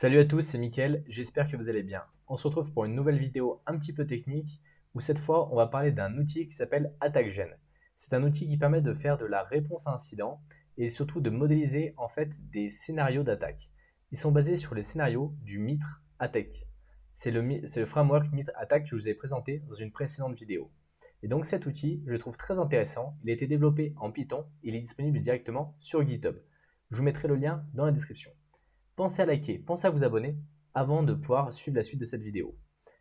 Salut à tous, c'est Mickaël, j'espère que vous allez bien. On se retrouve pour une nouvelle vidéo un petit peu technique où cette fois on va parler d'un outil qui s'appelle AttackGen. C'est un outil qui permet de faire de la réponse à incident et surtout de modéliser en fait des scénarios d'attaque. Ils sont basés sur les scénarios du MITRE ATT&CK. C'est le framework MITRE ATT&CK que je vous ai présenté dans une précédente vidéo. Et donc cet outil, je le trouve très intéressant. Il a été développé en Python et il est disponible directement sur GitHub. Je vous mettrai le lien dans la description. Pensez à liker, pensez à vous abonner avant de pouvoir suivre la suite de cette vidéo.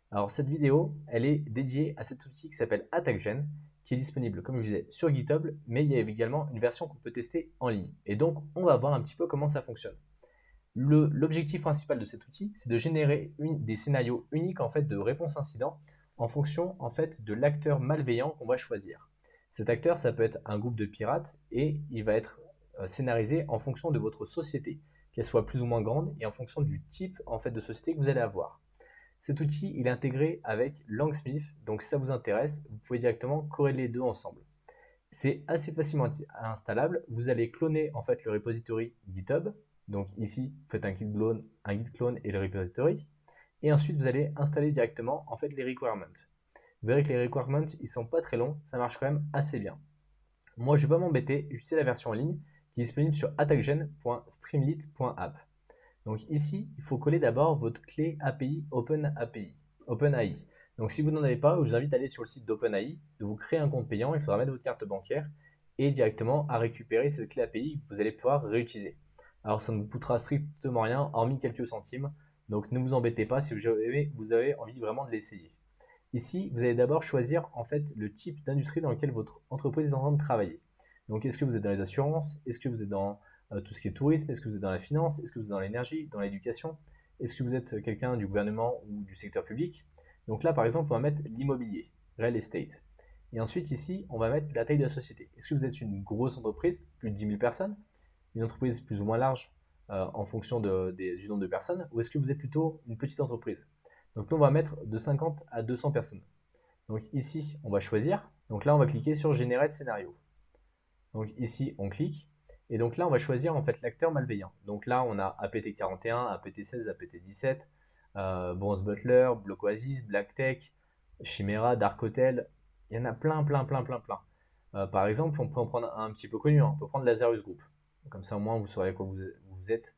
Alors cette vidéo, elle est dédiée à cet outil qui s'appelle AttackGen, qui est disponible, comme je vous disais, sur GitHub, mais il y a également une version qu'on peut tester en ligne. Et donc, on va voir un petit peu comment ça fonctionne. L'objectif principal de cet outil, c'est de générer des scénarios uniques en fait de réponse incident en fonction en fait de l'acteur malveillant qu'on va choisir. Cet acteur, ça peut être un groupe de pirates et il va être scénarisé en fonction de votre société, qu'elle soit plus ou moins grande et en fonction du type en fait de société que vous allez avoir. Cet outil, il est intégré avec Langsmith, donc si ça vous intéresse, vous pouvez directement corréler les deux ensemble. C'est assez facilement installable. Vous allez cloner en fait le repository GitHub. Donc ici, vous faites un git clone et le repository. Et ensuite, vous allez installer directement en fait les requirements. Vous verrez que les requirements, ils sont pas très longs, ça marche quand même assez bien. Moi, je ne vais pas m'embêter, j'utilise la version en ligne qui est disponible sur attackgen.streamlit.app. Donc ici, il faut coller d'abord votre clé API OpenAI. Donc si vous n'en avez pas, je vous invite à aller sur le site d'OpenAI, de vous créer un compte payant, il faudra mettre votre carte bancaire et directement à récupérer cette clé API que vous allez pouvoir réutiliser. Alors ça ne vous coûtera strictement rien, hormis quelques centimes, donc ne vous embêtez pas si vous avez envie vraiment de l'essayer. Ici, vous allez d'abord choisir en fait le type d'industrie dans lequel votre entreprise est en train de travailler. Donc est-ce que vous êtes dans les assurances? Est-ce que vous êtes dans tout ce qui est tourisme? Est-ce que vous êtes dans la finance? Est-ce que vous êtes dans l'énergie, dans l'éducation? Est-ce que vous êtes quelqu'un du gouvernement ou du secteur public? Donc là, par exemple, on va mettre l'immobilier, real estate. Et ensuite, ici, on va mettre la taille de la société. Est-ce que vous êtes une grosse entreprise, plus de 10 000 personnes? Une entreprise plus ou moins large en fonction du nombre de personnes? Ou est-ce que vous êtes plutôt une petite entreprise? Donc nous, on va mettre de 50 à 200 personnes. Donc ici, on va choisir. Donc là, on va cliquer sur Generate scénario. Donc ici, on clique. Et donc là, on va choisir en fait l'acteur malveillant. Donc là, on a APT41, APT16, APT17, Bronze Butler, Block Oasis, Black Tech, Chimera, Dark Hotel. Il y en a plein, plein, plein, plein, plein. Par exemple, on peut en prendre un petit peu connu. On peut prendre Lazarus Group. Comme ça, au moins, vous saurez à quoi vous êtes.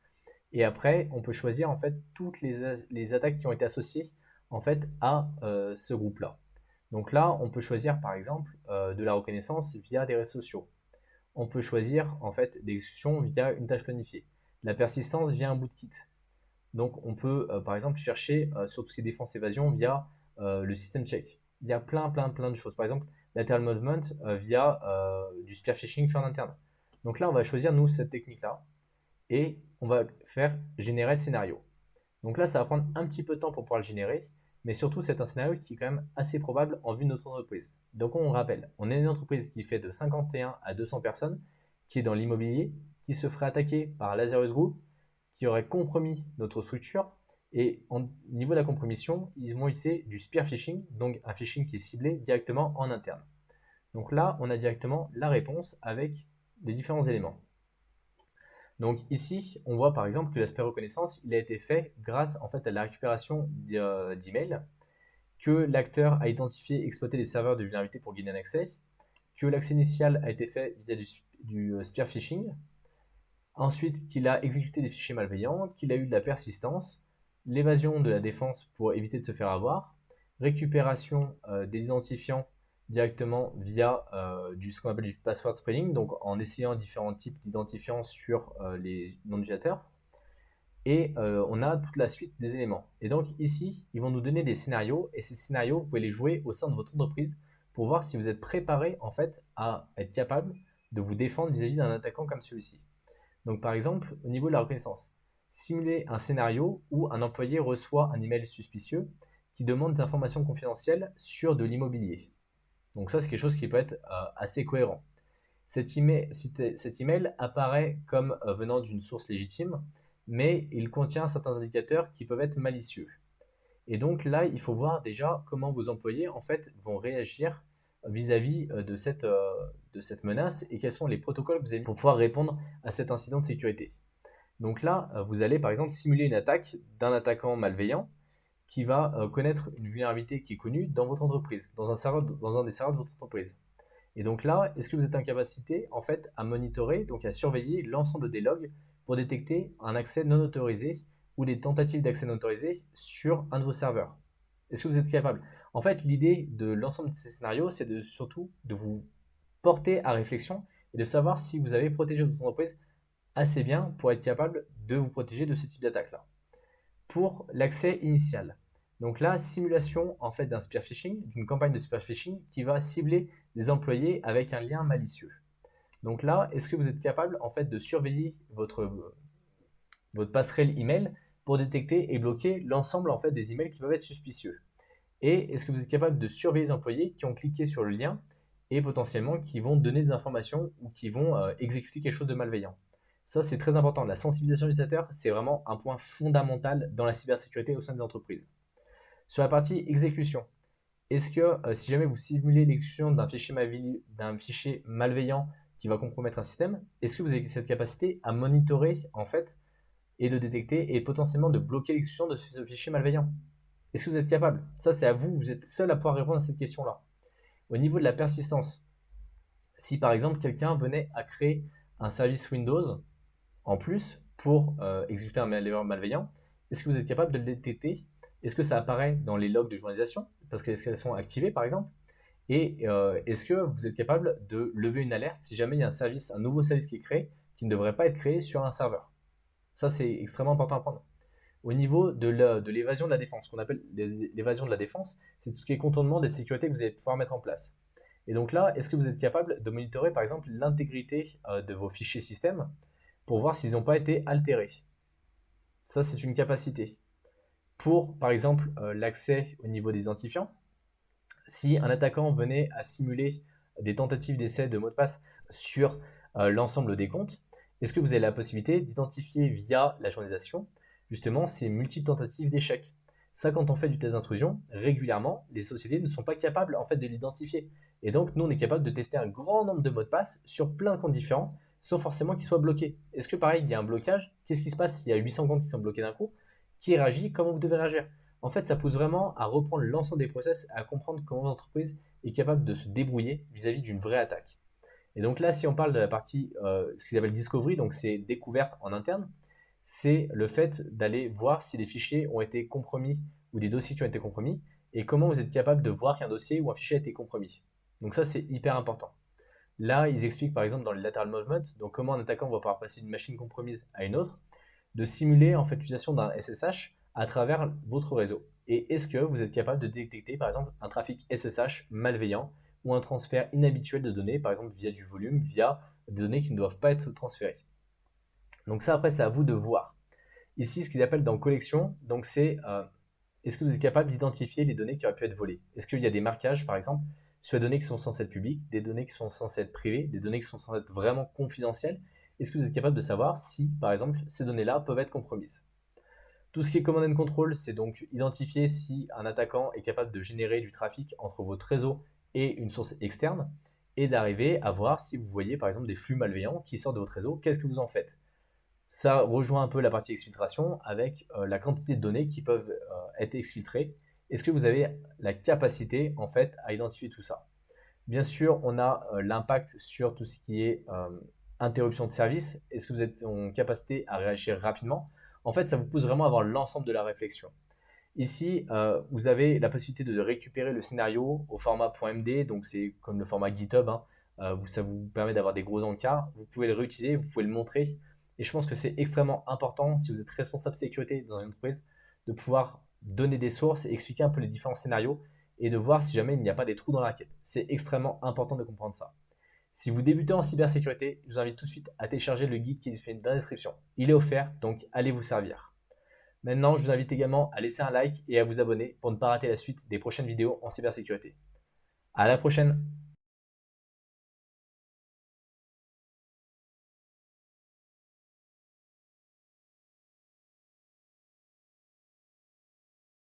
Et après, on peut choisir en fait toutes les attaques qui ont été associées en fait à ce groupe-là. Donc là, on peut choisir par exemple de la reconnaissance via des réseaux sociaux. On peut choisir en fait l'exécution via une tâche planifiée. La persistance via un bootkit. Donc on peut par exemple chercher sur tout ce qui est défense évasion via le system check. Il y a plein plein plein de choses. Par exemple, lateral movement via du spear phishing fait en interne. Donc là, on va choisir nous cette technique-là et on va faire générer le scénario. Donc là, ça va prendre un petit peu de temps pour pouvoir le générer, mais surtout, c'est un scénario qui est quand même assez probable en vue de notre entreprise. Donc on rappelle, on est une entreprise qui fait de 51 à 200 personnes, qui est dans l'immobilier, qui se ferait attaquer par Lazarus Group, qui aurait compromis notre structure. Et au niveau de la compromission, ils vont utiliser du spear phishing, donc un phishing qui est ciblé directement en interne. Donc là, on a directement la réponse avec les différents éléments. Donc ici, on voit par exemple que l'aspect reconnaissance, il a été fait grâce en fait à la récupération d'emails, que l'acteur a identifié et exploité les serveurs de vulnérabilité pour gagner un accès, que l'accès initial a été fait via du spear phishing, ensuite qu'il a exécuté des fichiers malveillants, qu'il a eu de la persistance, l'évasion de la défense pour éviter de se faire avoir, récupération des identifiants directement via ce qu'on appelle du password spreading, donc en essayant différents types d'identifiants sur les noms d'utilisateurs. Et on a toute la suite des éléments. Et donc ici, ils vont nous donner des scénarios, et ces scénarios, vous pouvez les jouer au sein de votre entreprise pour voir si vous êtes préparé en fait à être capable de vous défendre vis-à-vis d'un attaquant comme celui-ci. Donc par exemple, au niveau de la reconnaissance, simuler un scénario où un employé reçoit un email suspicieux qui demande des informations confidentielles sur de l'immobilier. Donc ça, c'est quelque chose qui peut être assez cohérent. Cet email apparaît comme venant d'une source légitime, mais il contient certains indicateurs qui peuvent être malicieux. Et donc là, il faut voir déjà comment vos employés en fait vont réagir vis-à-vis de cette menace et quels sont les protocoles que vous avez pour pouvoir répondre à cet incident de sécurité. Donc là, vous allez par exemple simuler une attaque d'un attaquant malveillant qui va connaître une vulnérabilité qui est connue dans votre entreprise, dans un des serveurs de votre entreprise. Et donc là, est-ce que vous êtes en capacité en fait à monitorer, donc à surveiller l'ensemble des logs pour détecter un accès non autorisé ou des tentatives d'accès non autorisé sur un de vos serveurs? Est-ce que vous êtes capable? En fait, l'idée de l'ensemble de ces scénarios, c'est surtout de vous porter à réflexion et de savoir si vous avez protégé votre entreprise assez bien pour être capable de vous protéger de ce type d'attaque-là. Pour l'accès initial, donc là, simulation en fait d'un spear phishing, d'une campagne de spear phishing qui va cibler des employés avec un lien malicieux. Donc là, est-ce que vous êtes capable en fait de surveiller votre passerelle email pour détecter et bloquer l'ensemble en fait des emails qui peuvent être suspicieux? Et est-ce que vous êtes capable de surveiller les employés qui ont cliqué sur le lien et potentiellement qui vont donner des informations ou qui vont exécuter quelque chose de malveillant? Ça, c'est très important. La sensibilisation utilisateur, c'est vraiment un point fondamental dans la cybersécurité au sein des entreprises. Sur la partie exécution, est-ce que si jamais vous simulez l'exécution d'un fichier malveillant qui va compromettre un système, est-ce que vous avez cette capacité à monitorer en fait et de détecter et potentiellement de bloquer l'exécution de ce fichier malveillant? Est-ce que vous êtes capable? Ça, c'est à vous. Vous êtes seul à pouvoir répondre à cette question-là. Au niveau de la persistance, si par exemple quelqu'un venait à créer un service Windows en plus pour exécuter un malveillant, est-ce que vous êtes capable de le détecter? Est-ce que ça apparaît dans les logs de journalisation? Parce qu'est-ce qu'elles sont activées par exemple? Et est-ce que vous êtes capable de lever une alerte si jamais il y a un nouveau service qui est créé, qui ne devrait pas être créé sur un serveur? Ça, c'est extrêmement important à prendre. Au niveau de l'évasion de la défense, ce qu'on appelle l'évasion de la défense, c'est tout ce qui est contournement des sécurités que vous allez pouvoir mettre en place. Et donc là, est-ce que vous êtes capable de monitorer par exemple l'intégrité de vos fichiers système pour voir s'ils n'ont pas été altérés? Ça, c'est une capacité. Pour par exemple l'accès au niveau des identifiants, si un attaquant venait à simuler des tentatives d'essai de mots de passe sur l'ensemble des comptes, est-ce que vous avez la possibilité d'identifier via la journalisation justement ces multiples tentatives d'échec? Ça, quand on fait du test d'intrusion, régulièrement, les sociétés ne sont pas capables en fait de l'identifier. Et donc, nous, on est capable de tester un grand nombre de mots de passe sur plein de comptes différents, sans forcément qu'ils soient bloqués. Est-ce que pareil, il y a un blocage? Qu'est-ce qui se passe s'il y a 800 comptes qui sont bloqués d'un coup? Qui réagit? Comment vous devez réagir? En fait, ça pousse vraiment à reprendre l'ensemble des process, à comprendre comment l'entreprise est capable de se débrouiller vis-à-vis d'une vraie attaque. Et donc là, si on parle de la partie, ce qu'ils appellent discovery, donc c'est découverte en interne, c'est le fait d'aller voir si des fichiers ont été compromis ou des dossiers qui ont été compromis, et comment vous êtes capable de voir qu'un dossier ou un fichier a été compromis. Donc ça, c'est hyper important. Là, ils expliquent par exemple dans le lateral movement, donc comment un attaquant va pouvoir passer d'une machine compromise à une autre, de simuler en fait l'utilisation d'un SSH à travers votre réseau. Et est-ce que vous êtes capable de détecter par exemple un trafic SSH malveillant ou un transfert inhabituel de données, par exemple via du volume, via des données qui ne doivent pas être transférées? Donc ça après c'est à vous de voir. Ici ce qu'ils appellent dans collection, donc c'est est-ce que vous êtes capable d'identifier les données qui auraient pu être volées? Est-ce qu'il y a des marquages par exemple sur les données qui sont censées être publiques, des données qui sont censées être privées, des données qui sont censées être vraiment confidentielles? Est-ce que vous êtes capable de savoir si par exemple ces données-là peuvent être compromises? Tout ce qui est command and control, c'est donc identifier si un attaquant est capable de générer du trafic entre votre réseau et une source externe et d'arriver à voir si vous voyez par exemple des flux malveillants qui sortent de votre réseau, qu'est-ce que vous en faites? Ça rejoint un peu la partie exfiltration avec la quantité de données qui peuvent être exfiltrées. Est-ce que vous avez la capacité en fait à identifier tout ça? Bien sûr, on a l'impact sur tout ce qui est interruption de service. Est-ce que vous êtes en capacité à réagir rapidement? En fait, ça vous pousse vraiment à avoir l'ensemble de la réflexion. Ici, vous avez la possibilité de récupérer le scénario au format .md, donc c'est comme le format GitHub, hein. Ça vous permet d'avoir des gros encarts. Vous pouvez le réutiliser, vous pouvez le montrer. Et je pense que c'est extrêmement important, si vous êtes responsable sécurité dans une entreprise, de pouvoir donner des sources et expliquer un peu les différents scénarios et de voir si jamais il n'y a pas des trous dans la raquette. C'est extrêmement important de comprendre ça. Si vous débutez en cybersécurité, je vous invite tout de suite à télécharger le guide qui est disponible dans la description. Il est offert, donc allez vous servir. Maintenant, je vous invite également à laisser un like et à vous abonner pour ne pas rater la suite des prochaines vidéos en cybersécurité. À la prochaine!